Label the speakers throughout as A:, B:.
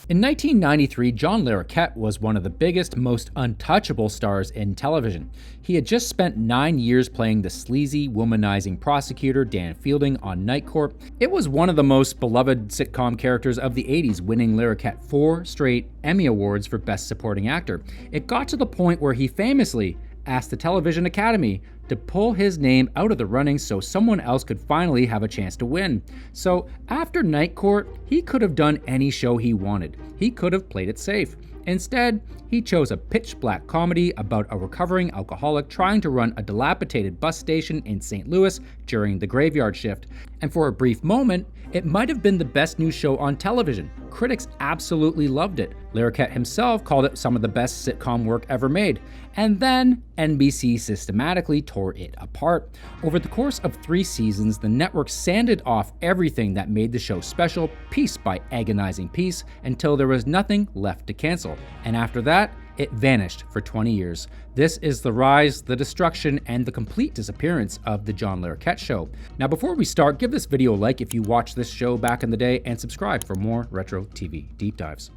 A: In 1993, John Larroquette was one of the biggest, most untouchable stars in television. He had just spent 9 years playing the sleazy, womanizing prosecutor Dan Fielding on Night Court. It was one of the most beloved sitcom characters of the 80s, winning Larroquette 4 straight Emmy Awards for Best Supporting Actor. It got to the point where he famously asked the Television Academy to pull his name out of the running so someone else could finally have a chance to win. So after Night Court, he could have done any show he wanted. He could have played it safe. Instead, he chose a pitch-black comedy about a recovering alcoholic trying to run a dilapidated bus station in St. Louis during the graveyard shift. And for a brief moment, it might have been the best new show on television. Critics absolutely loved it. Larroquette himself called it some of the best sitcom work ever made. And then NBC systematically tore it apart. Over the course of 3 seasons, the network sanded off everything that made the show special, piece by agonizing piece, until there was nothing left to cancel. And after that, it vanished for 20 years. This is the rise, the destruction, and the complete disappearance of the John Larroquette Show. Now, before we start, give this video a like if you watched this show back in the day, and subscribe for more retro TV deep dives.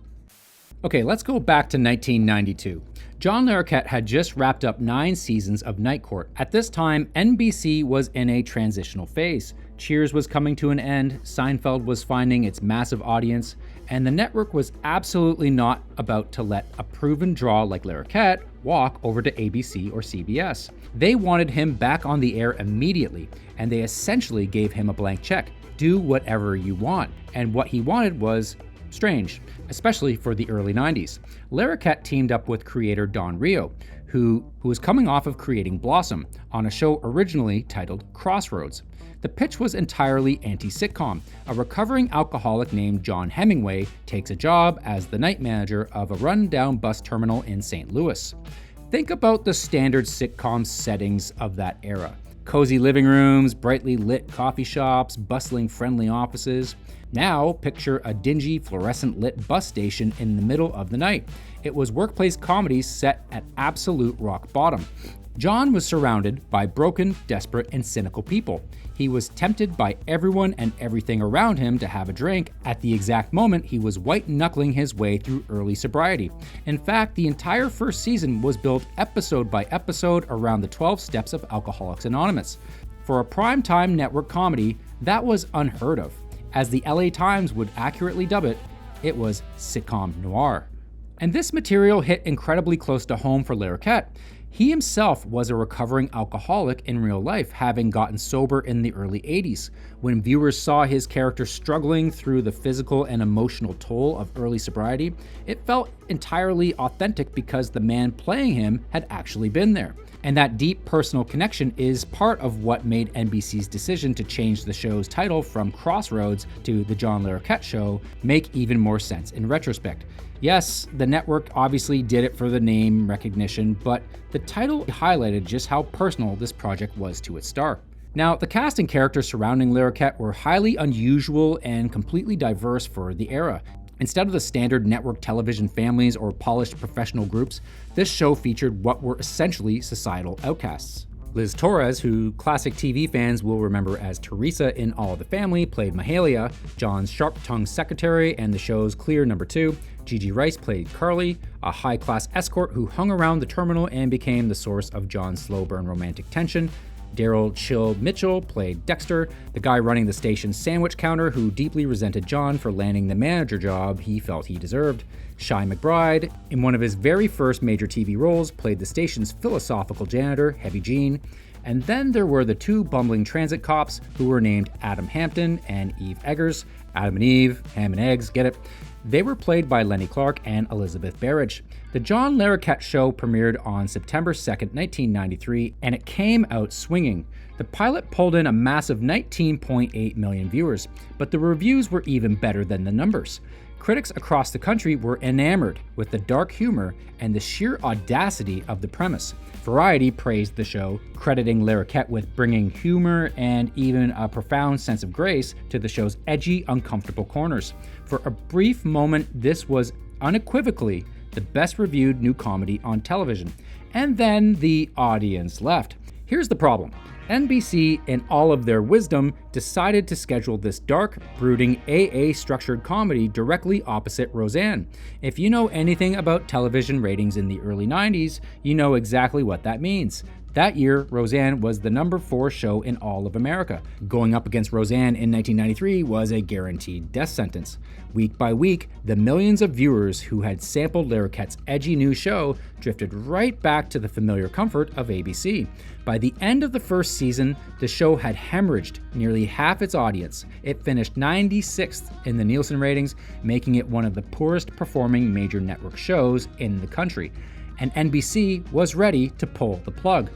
A: Okay, let's go back to 1992. John Larroquette had just wrapped up 9 seasons of Night Court. At this time, NBC was in a transitional phase. Cheers was coming to an end, Seinfeld was finding its massive audience, and the network was absolutely not about to let a proven draw like Larroquette walk over to ABC or CBS. They wanted him back on the air immediately, and they essentially gave him a blank check. Do whatever you want. And what he wanted was strange, especially for the early 90s. Larroquette teamed up with creator Don Rio, who was coming off of creating Blossom, on a show originally titled Crossroads. The pitch was entirely anti-sitcom. A recovering alcoholic named John Hemingway takes a job as the night manager of a run-down bus terminal in St. Louis. Think about the standard sitcom settings of that era. Cozy living rooms, brightly lit coffee shops, bustling friendly offices. Now, picture a dingy, fluorescent-lit bus station in the middle of the night. It was workplace comedy set at absolute rock bottom. John was surrounded by broken, desperate, and cynical people. He was tempted by everyone and everything around him to have a drink at the exact moment he was white-knuckling his way through early sobriety. In fact, the entire first season was built episode by episode around the 12 steps of Alcoholics Anonymous. For a primetime network comedy, that was unheard of. As the LA Times would accurately dub it, it was sitcom noir. And this material hit incredibly close to home for Larroquette. He himself was a recovering alcoholic in real life, having gotten sober in the early 80s. When viewers saw his character struggling through the physical and emotional toll of early sobriety, it felt entirely authentic because the man playing him had actually been there. And that deep personal connection is part of what made NBC's decision to change the show's title from Crossroads to The John Larroquette Show make even more sense in retrospect. Yes, the network obviously did it for the name recognition, but the title highlighted just how personal this project was to its star. Now, the cast and characters surrounding Larroquette were highly unusual and completely diverse for the era. Instead of the standard network television families or polished professional groups, this show featured what were essentially societal outcasts. Liz Torres, who classic TV fans will remember as Teresa in All in the Family, played Mahalia, John's sharp-tongued secretary and the show's clear number 2. Gigi Rice played Carly, a high-class escort who hung around the terminal and became the source of John's slow-burn romantic tension. Daryl Chill Mitchell played Dexter, the guy running the station's sandwich counter who deeply resented John for landing the manager job he felt he deserved. Shy McBride, in one of his very first major TV roles, played the station's philosophical janitor, Heavy Gene. And then there were the 2 bumbling transit cops who were named Adam Hampton and Eve Eggers. Adam and Eve, ham and eggs, get it? They were played by Lenny Clark and Elizabeth Barrage. The John Larroquette Show premiered on September 2nd, 1993, and it came out swinging. The pilot pulled in a massive 19.8 million viewers, but the reviews were even better than the numbers. Critics across the country were enamored with the dark humor and the sheer audacity of the premise. Variety praised the show, crediting Larroquette with bringing humor and even a profound sense of grace to the show's edgy, uncomfortable corners. For a brief moment, this was unequivocally the best reviewed new comedy on television. And then the audience left. Here's the problem. NBC, in all of their wisdom, decided to schedule this dark, brooding, AA-structured comedy directly opposite Roseanne. If you know anything about television ratings in the early 90s, you know exactly what that means. That year, Roseanne was the number 4 show in all of America. Going up against Roseanne in 1993 was a guaranteed death sentence. Week by week, the millions of viewers who had sampled Larroquette's edgy new show drifted right back to the familiar comfort of ABC. By the end of the first season, the show had hemorrhaged nearly half its audience. It finished 96th in the Nielsen ratings, making it one of the poorest performing major network shows in the country. And NBC was ready to pull the plug.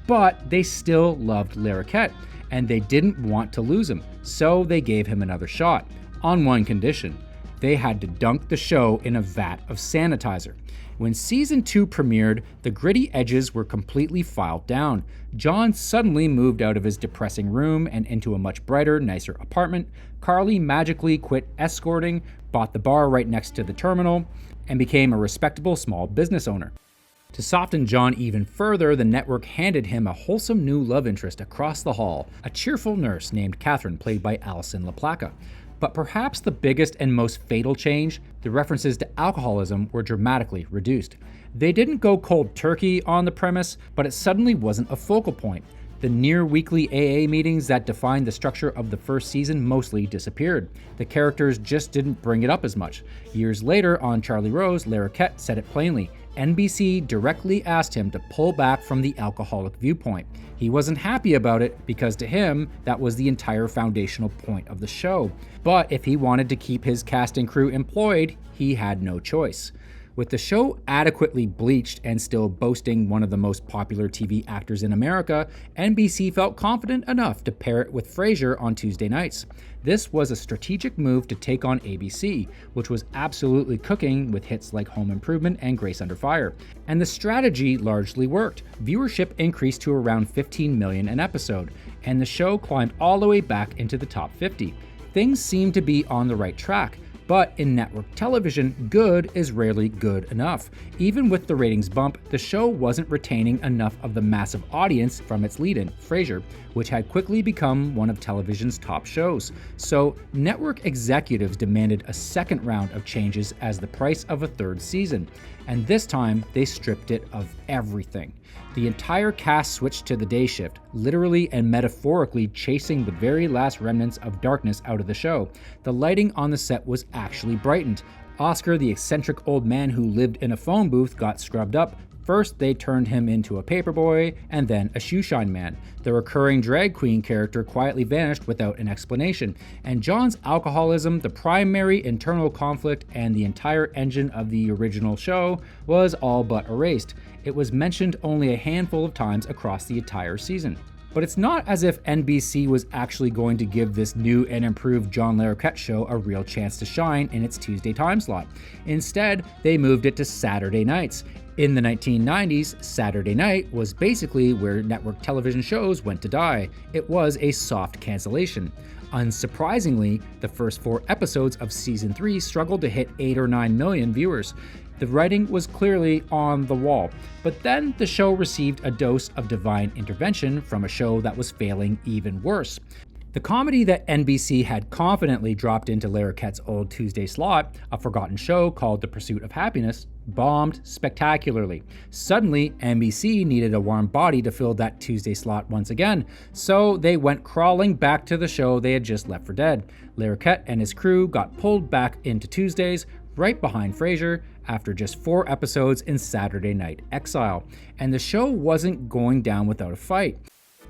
A: But they still loved Larroquette, and they didn't want to lose him, so they gave him another shot, on one condition. They had to dunk the show in a vat of sanitizer. When season 2 premiered, the gritty edges were completely filed down. John suddenly moved out of his depressing room and into a much brighter, nicer apartment. Carly magically quit escorting, bought the bar right next to the terminal, and became a respectable small business owner. To soften John even further, the network handed him a wholesome new love interest across the hall, a cheerful nurse named Catherine, played by Alison LaPlaca. But perhaps the biggest and most fatal change, the references to alcoholism were dramatically reduced. They didn't go cold turkey on the premise, but it suddenly wasn't a focal point. The near-weekly AA meetings that defined the structure of the first season mostly disappeared. The characters just didn't bring it up as much. Years later, on Charlie Rose, Larroquette said it plainly. NBC directly asked him to pull back from the alcoholic viewpoint. He wasn't happy about it because to him, that was the entire foundational point of the show. But if he wanted to keep his cast and crew employed, he had no choice. With the show adequately bleached and still boasting one of the most popular TV actors in America, NBC felt confident enough to pair it with Frasier on Tuesday nights. This was a strategic move to take on ABC, which was absolutely cooking with hits like Home Improvement and Grace Under Fire. And the strategy largely worked. Viewership increased to around 15 million an episode, and the show climbed all the way back into the top 50. Things seemed to be on the right track. But in network television, good is rarely good enough. Even with the ratings bump, the show wasn't retaining enough of the massive audience from its lead-in, Frasier, which had quickly become one of television's top shows. So network executives demanded a second round of changes as the price of a third season. And this time, they stripped it of everything. The entire cast switched to the day shift, literally and metaphorically chasing the very last remnants of darkness out of the show. The lighting on the set was actually brightened. Oscar, the eccentric old man who lived in a phone booth, got scrubbed up. First, they turned him into a paperboy, and then a shoeshine man. The recurring drag queen character quietly vanished without an explanation, and John's alcoholism, the primary internal conflict, and the entire engine of the original show was all but erased. It was mentioned only a handful of times across the entire season. But it's not as if NBC was actually going to give this new and improved John Larroquette show a real chance to shine in its Tuesday time slot. Instead, they moved it to Saturday nights. In the 1990s, Saturday night was basically where network television shows went to die. It was a soft cancellation. Unsurprisingly, the first 4 episodes of season 3 struggled to hit 8 or 9 million viewers. The writing was clearly on the wall, but then the show received a dose of divine intervention from a show that was failing even worse. The comedy that NBC had confidently dropped into Larroquette's old Tuesday slot, a forgotten show called The Pursuit of Happiness, bombed spectacularly. Suddenly, NBC needed a warm body to fill that Tuesday slot once again, so they went crawling back to the show they had just left for dead. Larroquette and his crew got pulled back into Tuesdays, right behind Frasier, after just 4 episodes in Saturday Night Exile, and the show wasn't going down without a fight.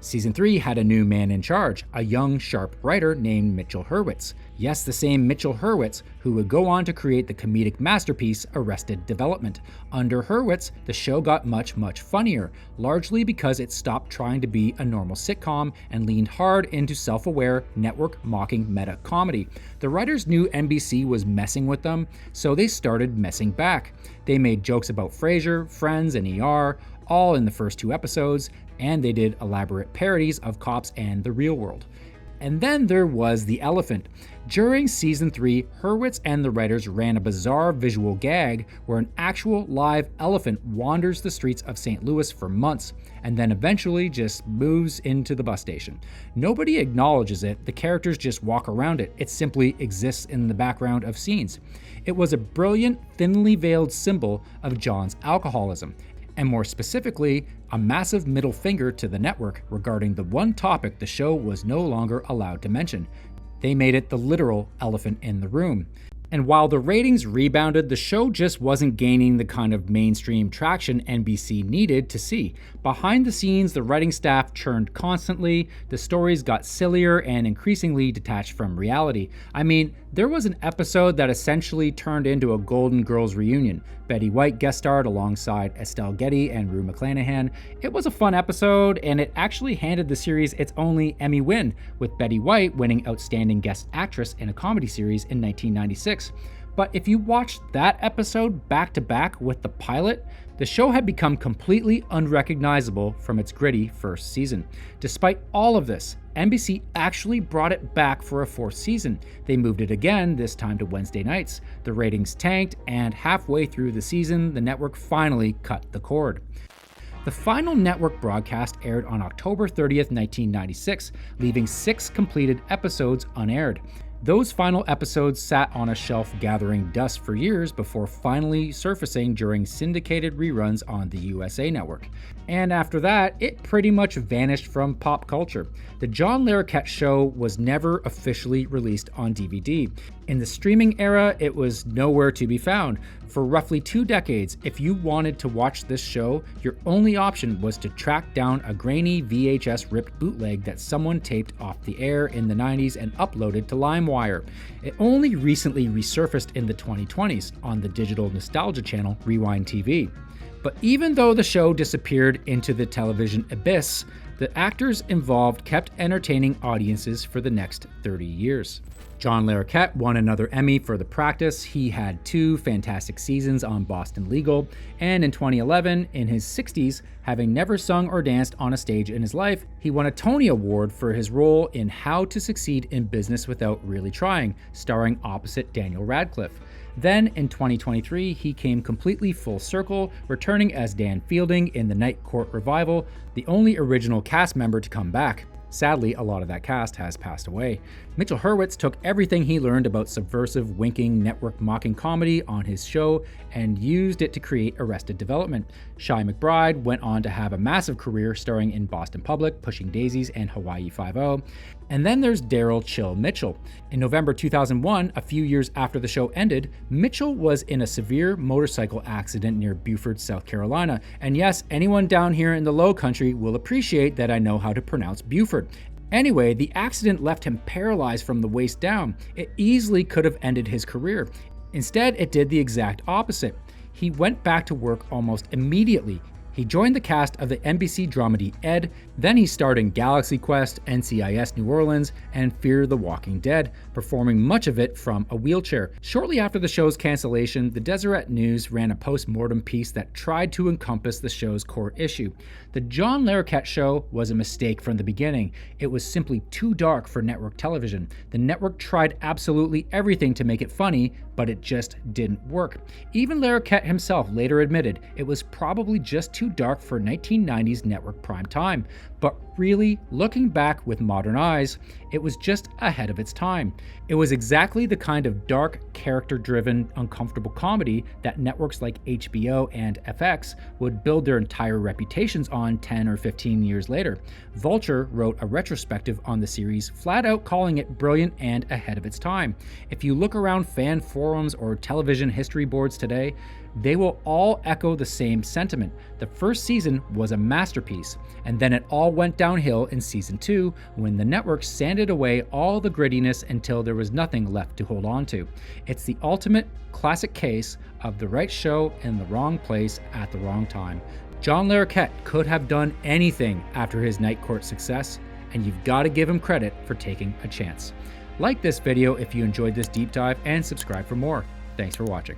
A: Season 3 had a new man in charge, a young, sharp writer named Mitchell Hurwitz. Yes, the same Mitchell Hurwitz who would go on to create the comedic masterpiece Arrested Development. Under Hurwitz, the show got much funnier, largely because it stopped trying to be a normal sitcom and leaned hard into self-aware, network-mocking meta-comedy. The writers knew NBC was messing with them, so they started messing back. They made jokes about Frasier, Friends, and ER, all in the first 2 episodes, and they did elaborate parodies of Cops and The Real World. And then there was the elephant. During season 3, Hurwitz and the writers ran a bizarre visual gag where an actual live elephant wanders the streets of St. Louis for months and then eventually just moves into the bus station. Nobody acknowledges it, the characters just walk around it. It simply exists in the background of scenes. It was a brilliant, thinly veiled symbol of John's alcoholism, and more specifically, a massive middle finger to the network regarding the one topic the show was no longer allowed to mention. They made it the literal elephant in the room. And while the ratings rebounded, the show just wasn't gaining the kind of mainstream traction NBC needed to see. Behind the scenes, the writing staff churned constantly, the stories got sillier and increasingly detached from reality. I mean, there was an episode that essentially turned into a Golden Girls reunion. Betty White guest starred alongside Estelle Getty and Rue McClanahan. It was a fun episode, and it actually handed the series its only Emmy win, with Betty White winning Outstanding Guest Actress in a Comedy Series in 1996. But if you watched that episode back to back with the pilot, the show had become completely unrecognizable from its gritty first season. Despite all of this, NBC actually brought it back for a 4th season. They moved it again, this time to Wednesday nights. The ratings tanked, and halfway through the season, the network finally cut the cord. The final network broadcast aired on October 30th, 1996, leaving 6 completed episodes unaired. Those final episodes sat on a shelf gathering dust for years before finally surfacing during syndicated reruns on the USA Network. And after that, it pretty much vanished from pop culture. The John Larroquette Show was never officially released on DVD. In the streaming era, it was nowhere to be found. For roughly 2 decades, if you wanted to watch this show, your only option was to track down a grainy VHS ripped bootleg that someone taped off the air in the 90s and uploaded to LimeWire. It only recently resurfaced in the 2020s on the digital nostalgia channel Rewind TV. But even though the show disappeared into the television abyss, the actors involved kept entertaining audiences for the next 30 years. John Larroquette won another Emmy for The Practice. He had 2 fantastic seasons on Boston Legal, and in 2011, in his 60s, having never sung or danced on a stage in his life, he won a Tony Award for his role in How to Succeed in Business Without Really Trying, starring opposite Daniel Radcliffe. Then, in 2023, he came completely full circle, returning as Dan Fielding in the Night Court revival, the only original cast member to come back. Sadly, a lot of that cast has passed away. Mitchell Hurwitz took everything he learned about subversive, winking, network mocking comedy on his show and used it to create Arrested Development. Shai McBride went on to have a massive career starring in Boston Public, Pushing Daisies, and Hawaii Five-0. And then there's Daryl Chill Mitchell. In November 2001, a few years after the show ended, Mitchell was in a severe motorcycle accident near Beaufort, South Carolina. And yes, anyone down here in the Low Country will appreciate that I know how to pronounce Beaufort. Anyway, the accident left him paralyzed from the waist down. It easily could have ended his career. Instead, it did the exact opposite. He went back to work almost immediately. He joined the cast of the NBC dramedy Ed, then he starred in Galaxy Quest, NCIS New Orleans, and Fear the Walking Dead, performing much of it from a wheelchair. Shortly after the show's cancellation, the Deseret News ran a post-mortem piece that tried to encompass the show's core issue. The John Larroquette Show was a mistake from the beginning. It was simply too dark for network television. The network tried absolutely everything to make it funny, but it just didn't work. Even Larroquette himself later admitted it was probably just too dark for 1990s network prime time. But really, looking back with modern eyes, it was just ahead of its time. It was exactly the kind of dark, character-driven, uncomfortable comedy that networks like HBO and FX would build their entire reputations on 10 or 15 years later. Vulture wrote a retrospective on the series, flat out calling it brilliant and ahead of its time. If you look around fan forums or television history boards today, they will all echo the same sentiment. The first season was a masterpiece, and then it all went downhill in season 2 when the network sanded away all the grittiness until there was nothing left to hold on to. It's the ultimate classic case of the right show in the wrong place at the wrong time. John Larroquette could have done anything after his Night Court success, and you've got to give him credit for taking a chance. Like this video if you enjoyed this deep dive, and subscribe for more. Thanks for watching.